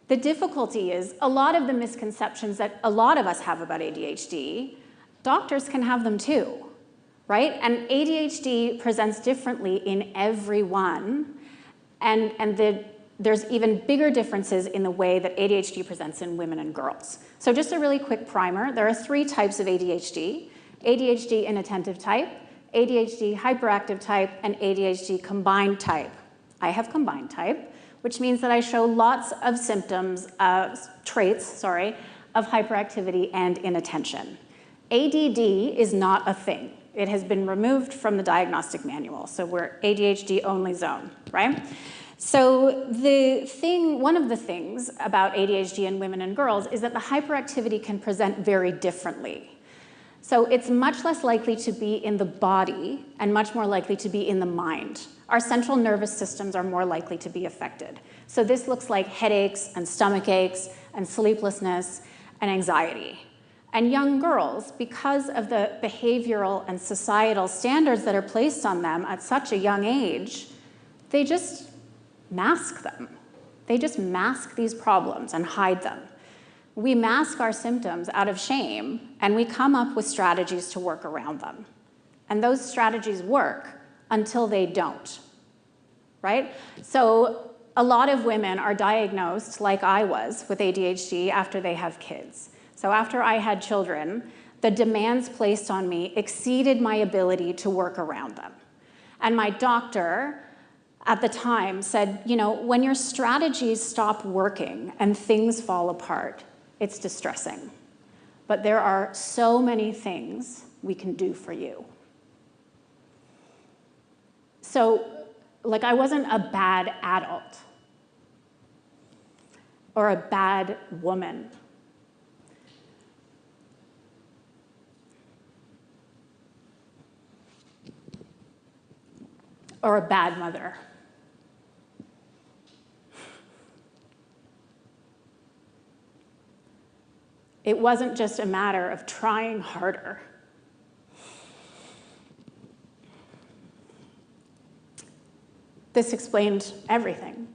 The difficulty is a lot of the misconceptions that a lot of us have about ADHD, doctors can have them too, right? And ADHD presents differently in everyone, and there's even bigger differences in the way that ADHD presents in women and girls. So just a really quick primer, there are 3 types of ADHD: ADHD inattentive type, ADHD hyperactive type, and ADHD combined type. I have combined type, which means that I show lots of symptoms, traits of hyperactivity and inattention. ADD is not a thing. It has been removed from the diagnostic manual, so we're ADHD only zone, right? So one of the things about ADHD in women and girls is that the hyperactivity can present very differently. So it's much less likely to be in the body and much more likely to be in the mind. Our central nervous systems are more likely to be affected. So this looks like headaches and stomach aches and sleeplessness and anxiety. And young girls, because of the behavioral and societal standards that are placed on them at such a young age, they just mask them. They just mask these problems and hide them. We mask our symptoms out of shame, and we come up with strategies to work around them. And those strategies work until they don't, right? So a lot of women are diagnosed, like I was, with ADHD after they have kids. So after I had children, the demands placed on me exceeded my ability to work around them. And my doctor at the time said, you know, when your strategies stop working and things fall apart, it's distressing. But there are so many things we can do for you. So, like, I wasn't a bad adult or a bad woman. Or a bad mother. It wasn't just a matter of trying harder. This explained everything.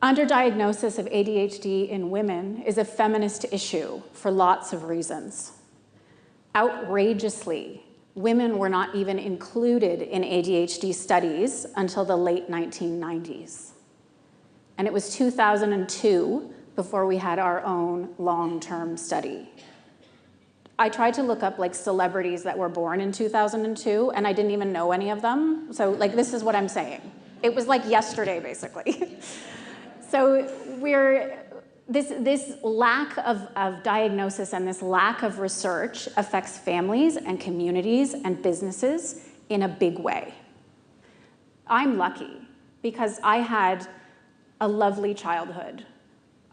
Underdiagnosis of ADHD in women is a feminist issue for lots of reasons. Outrageously, women were not even included in ADHD studies until the late 1990s. And it was 2002 before we had our own long-term study. I tried to look up like celebrities that were born in 2002, and I didn't even know any of them. So like, this is what I'm saying. It was like yesterday, basically. So this lack of diagnosis and this lack of research affects families and communities and businesses in a big way. I'm lucky because I had a lovely childhood.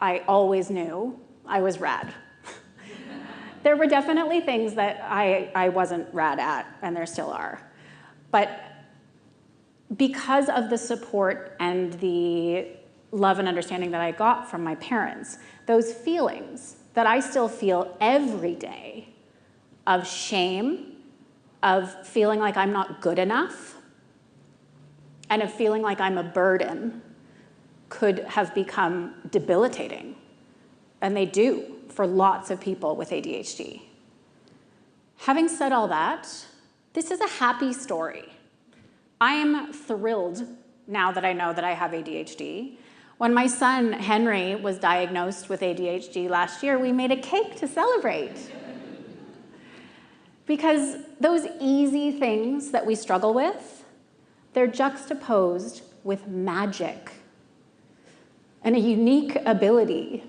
I always knew I was rad. There were definitely things that I wasn't rad at, and there still are. But because of the support and the love and understanding that I got from my parents, those feelings that I still feel every day of shame, of feeling like I'm not good enough, and of feeling like I'm a burden could have become debilitating. And they do for lots of people with ADHD. Having said all that, this is a happy story. I am thrilled now that I know that I have ADHD. When my son, Henry, was diagnosed with ADHD last year, we made a cake to celebrate. Because those easy things that we struggle with, they're juxtaposed with magic and a unique ability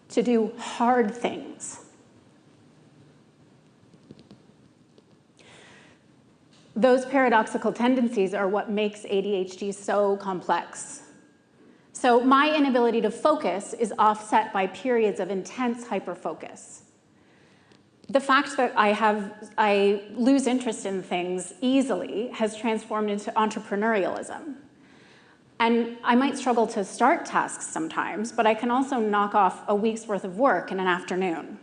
to do hard things. Those paradoxical tendencies are what makes ADHD so complex. So my inability to focus is offset by periods of intense hyperfocus. The fact that I lose interest in things easily has transformed into entrepreneurialism. And I might struggle to start tasks sometimes, but I can also knock off a week's worth of work in an afternoon.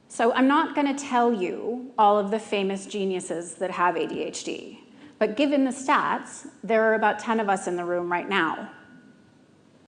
So I'm not going to tell you all of the famous geniuses that have ADHD, But given the stats, there are about 10 of us in the room right now